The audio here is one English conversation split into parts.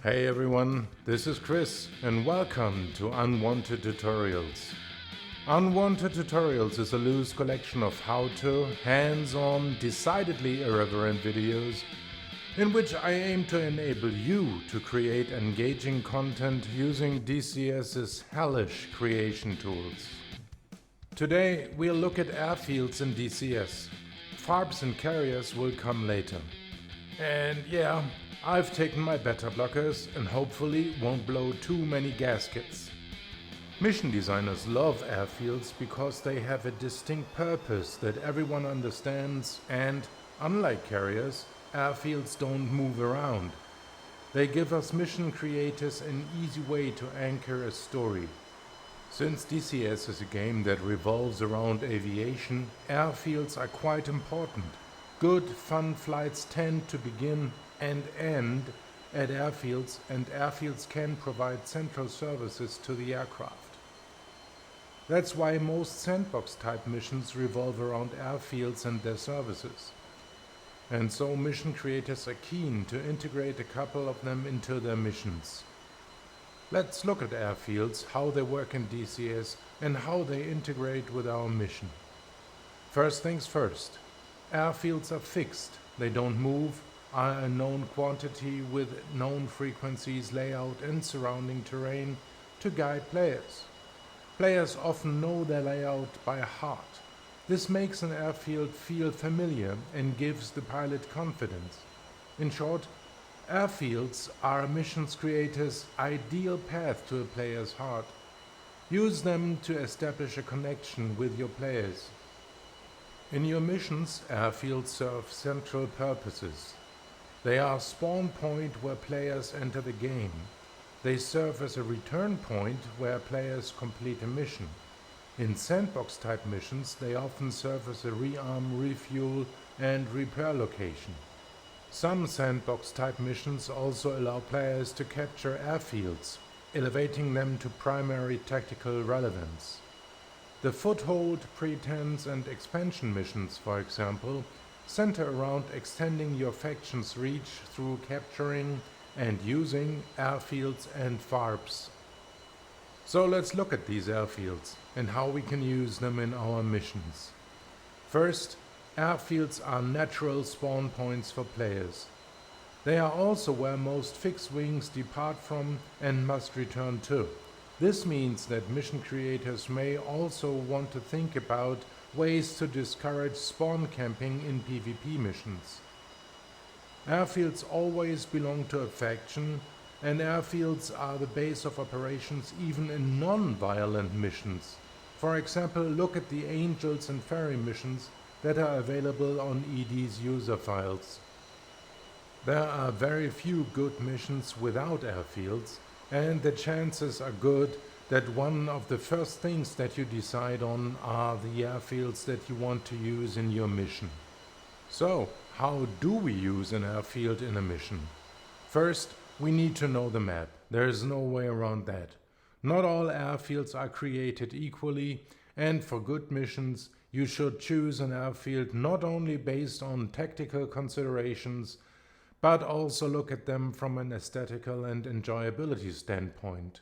Hey everyone, this is Chris and welcome to Unwanted Tutorials. Unwanted Tutorials is a loose collection of how-to, hands-on, decidedly irreverent videos in which I aim to enable you to create engaging content using DCS's hellish creation tools. Today we'll look at airfields in DCS. Farbs and carriers will come later. And yeah, I've taken my beta blockers and hopefully won't blow too many gaskets. Mission designers love airfields because they have a distinct purpose that everyone understands and, unlike carriers, airfields don't move around. They give us mission creators an easy way to anchor a story. Since DCS is a game that revolves around aviation, airfields are quite important. Good, fun flights tend to begin and end at airfields, and airfields can provide central services to the aircraft. That's why most sandbox-type missions revolve around airfields and their services. And so mission creators are keen to integrate a couple of them into their missions. Let's look at airfields, how they work in DCS, and how they integrate with our mission. First things first. Airfields are fixed, they don't move, are a known quantity with known frequencies, layout and surrounding terrain to guide players. Players often know their layout by heart. This makes an airfield feel familiar and gives the pilot confidence. In short, airfields are a missions creator's ideal path to a player's heart. Use them to establish a connection with your players. In your missions, airfields serve central purposes. They are a spawn point where players enter the game. They serve as a return point where players complete a mission. In sandbox-type missions, they often serve as a rearm, refuel, and repair location. Some sandbox-type missions also allow players to capture airfields, elevating them to primary tactical relevance. The foothold, pretense, and expansion missions, for example, center around extending your faction's reach through capturing and using airfields and farbs. So let's look at these airfields and how we can use them in our missions. First, airfields are natural spawn points for players. They are also where most fixed wings depart from and must return to. This means that mission creators may also want to think about ways to discourage spawn camping in PvP missions. Airfields always belong to a faction, and airfields are the base of operations even in non-violent missions. For example, look at the Angels and Ferry missions that are available on ED's user files. There are very few good missions without airfields, and the chances are good that one of the first things that you decide on are the airfields that you want to use in your mission. So, how do we use an airfield in a mission? First, we need to know the map. There is no way around that. Not all airfields are created equally, and for good missions, you should choose an airfield not only based on tactical considerations, but also look at them from an aesthetical and enjoyability standpoint.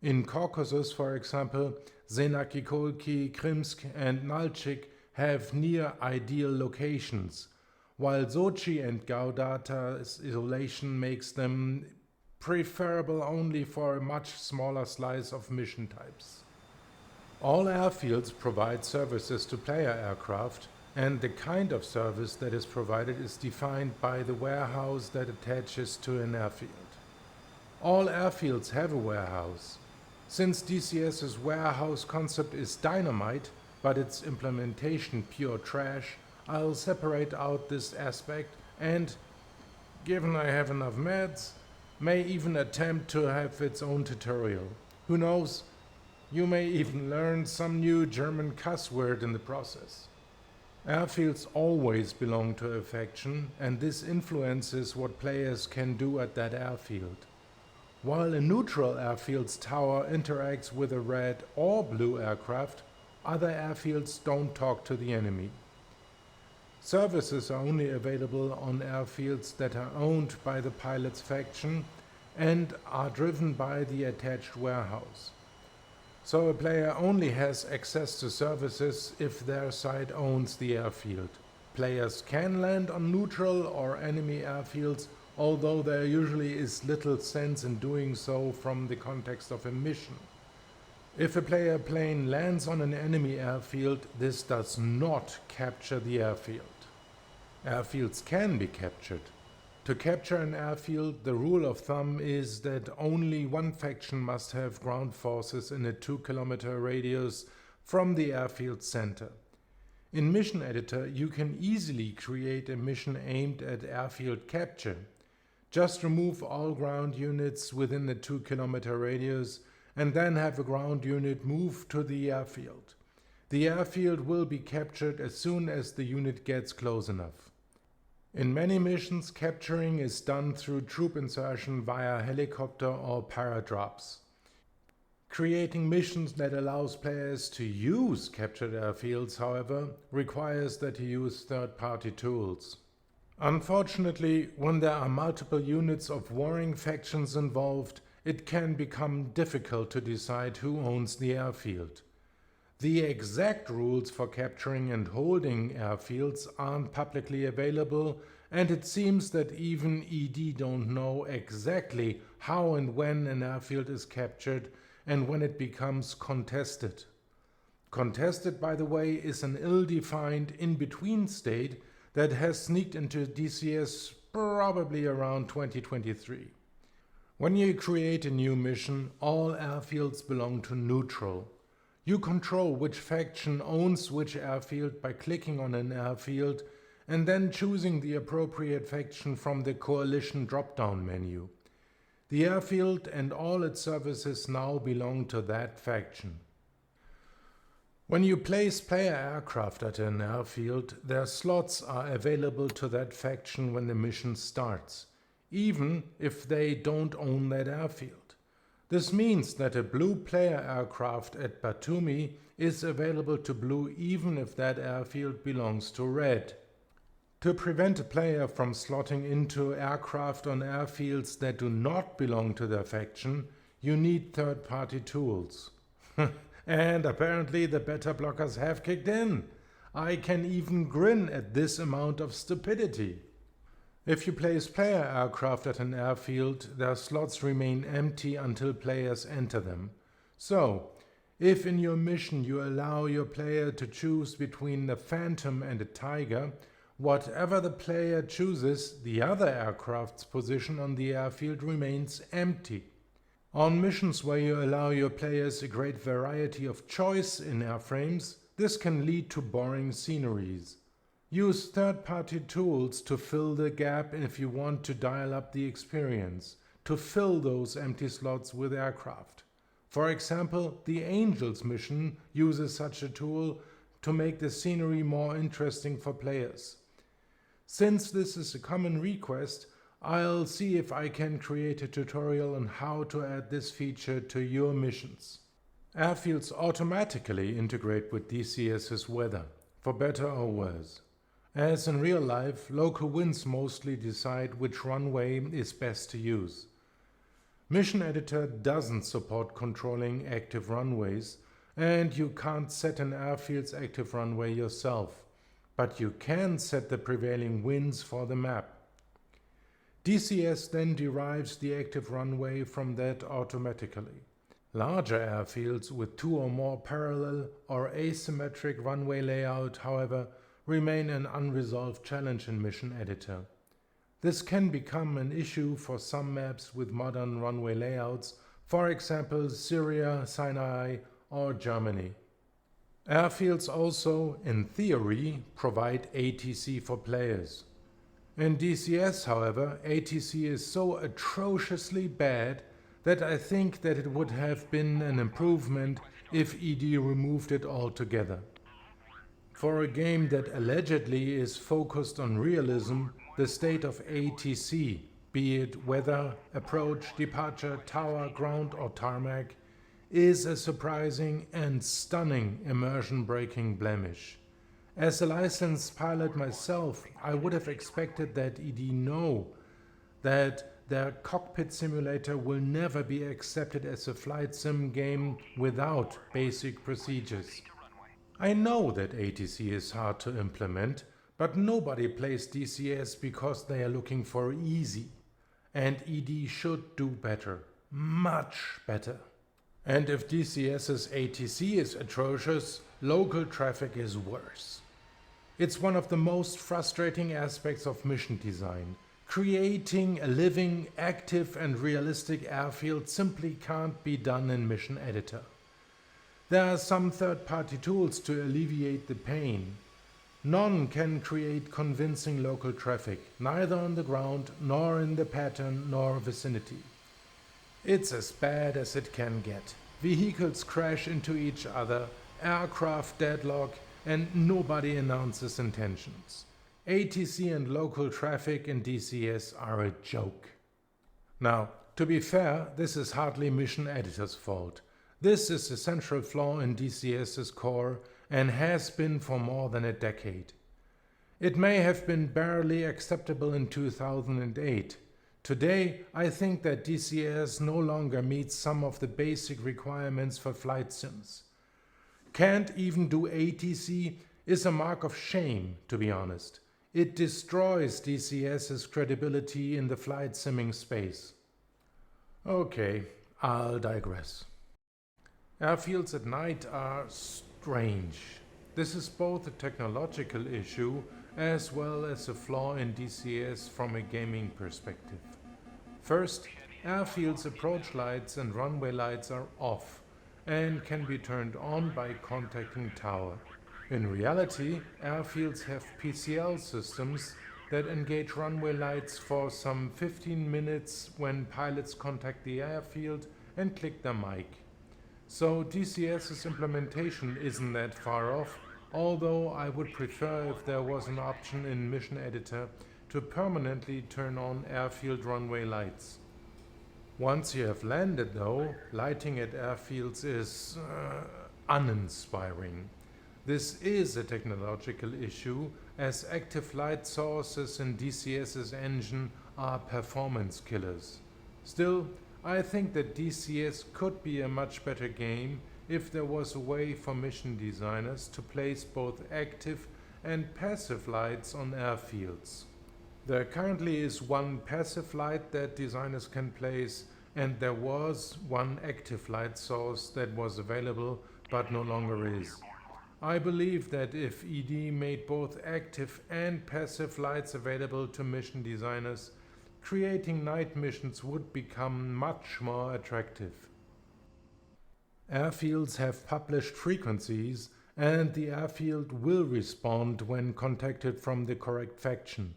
In Caucasus, for example, Senakikolki, Krimsk and Nalchik have near-ideal locations, while Sochi and Gaudata's isolation makes them preferable only for a much smaller slice of mission types. All airfields provide services to player aircraft, and the kind of service that is provided is defined by the warehouse that attaches to an airfield. All airfields have a warehouse. Since DCS's warehouse concept is dynamite, but its implementation pure trash, I'll separate out this aspect and, given I have enough meds, may even attempt to have its own tutorial. Who knows, you may even learn some new German cuss word in the process. Airfields always belong to a faction, and this influences what players can do at that airfield. While a neutral airfield's tower interacts with a red or blue aircraft, other airfields don't talk to the enemy. Services are only available on airfields that are owned by the pilot's faction, and are driven by the attached warehouse. So a player only has access to services if their side owns the airfield. Players can land on neutral or enemy airfields, although there usually is little sense in doing so from the context of a mission. If a player plane lands on an enemy airfield, this does not capture the airfield. Airfields can be captured. To capture an airfield, the rule of thumb is that only one faction must have ground forces in a 2-kilometer radius from the airfield center. In Mission Editor, you can easily create a mission aimed at airfield capture. Just remove all ground units within the 2-kilometer radius and then have a ground unit move to the airfield. The airfield will be captured as soon as the unit gets close enough. In many missions, capturing is done through troop insertion via helicopter or paradrops. Creating missions that allows players to use captured airfields, however, requires that you use third-party tools. Unfortunately, when there are multiple units of warring factions involved, it can become difficult to decide who owns the airfield. The exact rules for capturing and holding airfields aren't publicly available, and it seems that even ED don't know exactly how and when an airfield is captured and when it becomes contested. Contested, by the way, is an ill-defined in-between state that has sneaked into DCS probably around 2023. When you create a new mission, all airfields belong to neutral. You control which faction owns which airfield by clicking on an airfield and then choosing the appropriate faction from the coalition drop-down menu. The airfield and all its services now belong to that faction. When you place player aircraft at an airfield, their slots are available to that faction when the mission starts, even if they don't own that airfield. This means that a blue player aircraft at Batumi is available to blue even if that airfield belongs to red. To prevent a player from slotting into aircraft on airfields that do not belong to their faction, you need third-party tools. And apparently the beta blockers have kicked in. I can even grin at this amount of stupidity. If you place player aircraft at an airfield, their slots remain empty until players enter them. So, if in your mission you allow your player to choose between the Phantom and a Tiger, whatever the player chooses, the other aircraft's position on the airfield remains empty. On missions where you allow your players a great variety of choice in airframes, this can lead to boring sceneries. Use third-party tools to fill the gap if you want to dial up the experience, to fill those empty slots with aircraft. For example, the Angels mission uses such a tool to make the scenery more interesting for players. Since this is a common request, I'll see if I can create a tutorial on how to add this feature to your missions. Airfields automatically integrate with DCS's weather, for better or worse. As in real life, local winds mostly decide which runway is best to use. Mission Editor doesn't support controlling active runways, and you can't set an airfield's active runway yourself, but you can set the prevailing winds for the map. DCS then derives the active runway from that automatically. Larger airfields with 2 or more parallel or asymmetric runway layout, however, remain an unresolved challenge in Mission Editor. This can become an issue for some maps with modern runway layouts, for example Syria, Sinai or Germany. Airfields also, in theory, provide ATC for players. In DCS, however, ATC is so atrociously bad that I think that it would have been an improvement if ED removed it altogether. For a game that allegedly is focused on realism, the state of ATC, be it weather, approach, departure, tower, ground or tarmac, is a surprising and stunning immersion-breaking blemish. As a licensed pilot myself, I would have expected that ED know that their cockpit simulator will never be accepted as a flight sim game without basic procedures. I know that ATC is hard to implement, but nobody plays DCS because they are looking for easy. And ED should do better, much better. And if DCS's ATC is atrocious, local traffic is worse. It's one of the most frustrating aspects of mission design. Creating a living, active and realistic airfield simply can't be done in Mission Editor. There are some third-party tools to alleviate the pain. None can create convincing local traffic, neither on the ground, nor in the pattern, nor vicinity. It's as bad as it can get. Vehicles crash into each other, aircraft deadlock, and nobody announces intentions. ATC and local traffic in DCS are a joke. Now, to be fair, this is hardly Mission Editor's fault. This is a central flaw in DCS's core and has been for more than a decade. It may have been barely acceptable in 2008. Today, I think that DCS no longer meets some of the basic requirements for flight sims. Can't even do ATC is a mark of shame, to be honest. It destroys DCS's credibility in the flight simming space. Okay, I'll digress. Airfields at night are strange. This is both a technological issue as well as a flaw in DCS from a gaming perspective. First, airfields' approach lights and runway lights are off and can be turned on by contacting tower. In reality, airfields have PCL systems that engage runway lights for some 15 minutes when pilots contact the airfield and click their mic. So DCS's implementation isn't that far off, although I would prefer if there was an option in Mission Editor to permanently turn on airfield runway lights. Once you have landed though, lighting at airfields is uninspiring. This is a technological issue, as active light sources in DCS's engine are performance killers. Still, I think that DCS could be a much better game if there was a way for mission designers to place both active and passive lights on airfields. There currently is one passive light that designers can place, and there was one active light source that was available but no longer is. I believe that if ED made both active and passive lights available to mission designers, creating night missions would become much more attractive. Airfields have published frequencies, and the airfield will respond when contacted from the correct faction.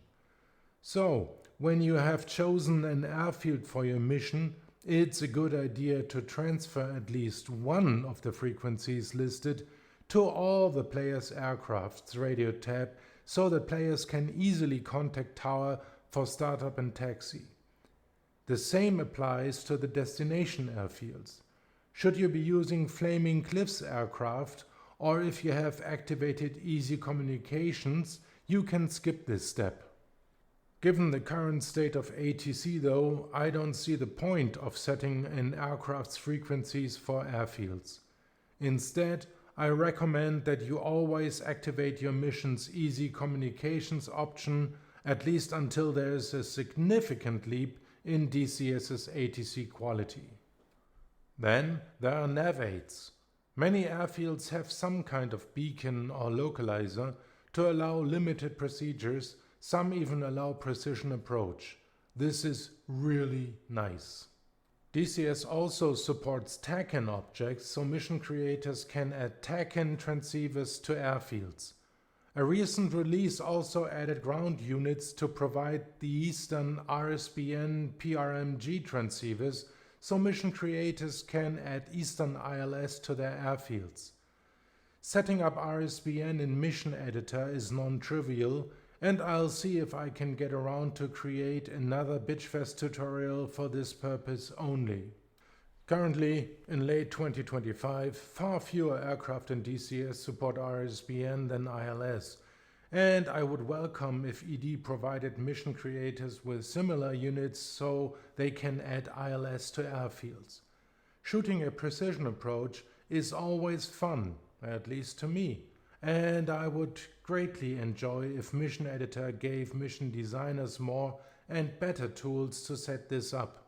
So, when you have chosen an airfield for your mission, it's a good idea to transfer at least one of the frequencies listed to all the players' aircraft's radio tab so that players can easily contact tower for startup and taxi. The same applies to the destination airfields. Should you be using Flaming Cliffs aircraft, or if you have activated easy communications, you can skip this step. Given the current state of ATC though, I don't see the point of setting an aircraft's frequencies for airfields. Instead, I recommend that you always activate your mission's easy communications option, at least until there is a significant leap in DCS's ATC quality. Then there are nav aids. Many airfields have some kind of beacon or localizer to allow limited procedures. Some even allow precision approach. This is really nice. DCS also supports TACAN objects, so mission creators can add TACAN transceivers to airfields. A recent release also added ground units to provide the Eastern RSBN PRMG transceivers, so mission creators can add Eastern ILS to their airfields. Setting up RSBN in Mission Editor is non-trivial, and I'll see if I can get around to create another Bitchfest tutorial for this purpose only. Currently, in late 2025, far fewer aircraft in DCS support RSBN than ILS, And I would welcome if ED provided mission creators with similar units so they can add ILS to airfields. Shooting a precision approach is always fun, at least to me, and I would greatly enjoy if Mission Editor gave mission designers more and better tools to set this up.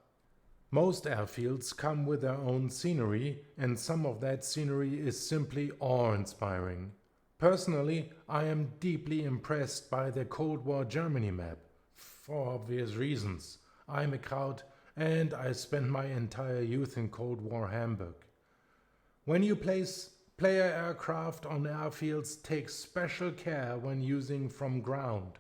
Most airfields come with their own scenery, and some of that scenery is simply awe-inspiring. Personally, I am deeply impressed by the Cold War Germany map, for obvious reasons. I'm a Kraut and I spent my entire youth in Cold War Hamburg. When you place player aircraft on airfields, take special care when using from ground.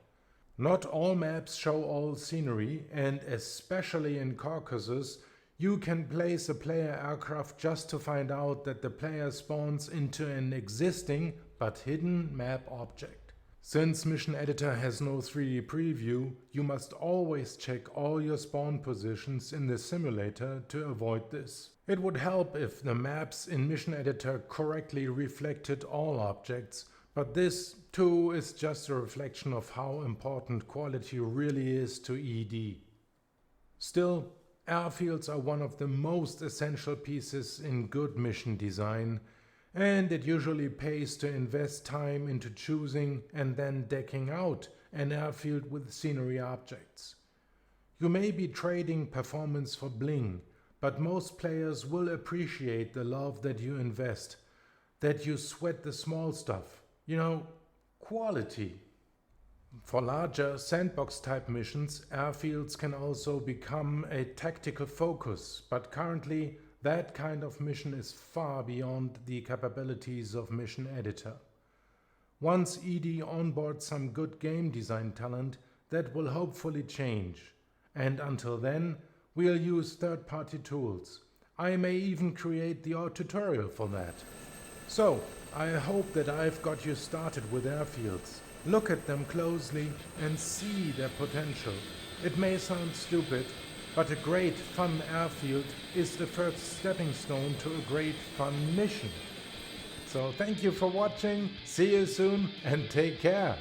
Not all maps show all scenery, and especially in Caucasus, you can place a player aircraft just to find out that the player spawns into an existing but hidden map object. Since Mission Editor has no 3D preview, you must always check all your spawn positions in the simulator to avoid this. It would help if the maps in Mission Editor correctly reflected all objects, but this too is just a reflection of how important quality really is to ED. Still, airfields are one of the most essential pieces in good mission design, and it usually pays to invest time into choosing and then decking out an airfield with scenery objects. You may be trading performance for bling, but most players will appreciate the love that you invest, that you sweat the small stuff, quality. For larger sandbox-type missions, airfields can also become a tactical focus, but currently that kind of mission is far beyond the capabilities of Mission Editor. Once ED onboards some good game design talent, that will hopefully change. And until then, we'll use third-party tools. I may even create the tutorial for that. So, I hope that I've got you started with airfields. Look at them closely and see their potential. It may sound stupid, but a great fun airfield is the first stepping stone to a great fun mission. So thank you for watching, see you soon and take care!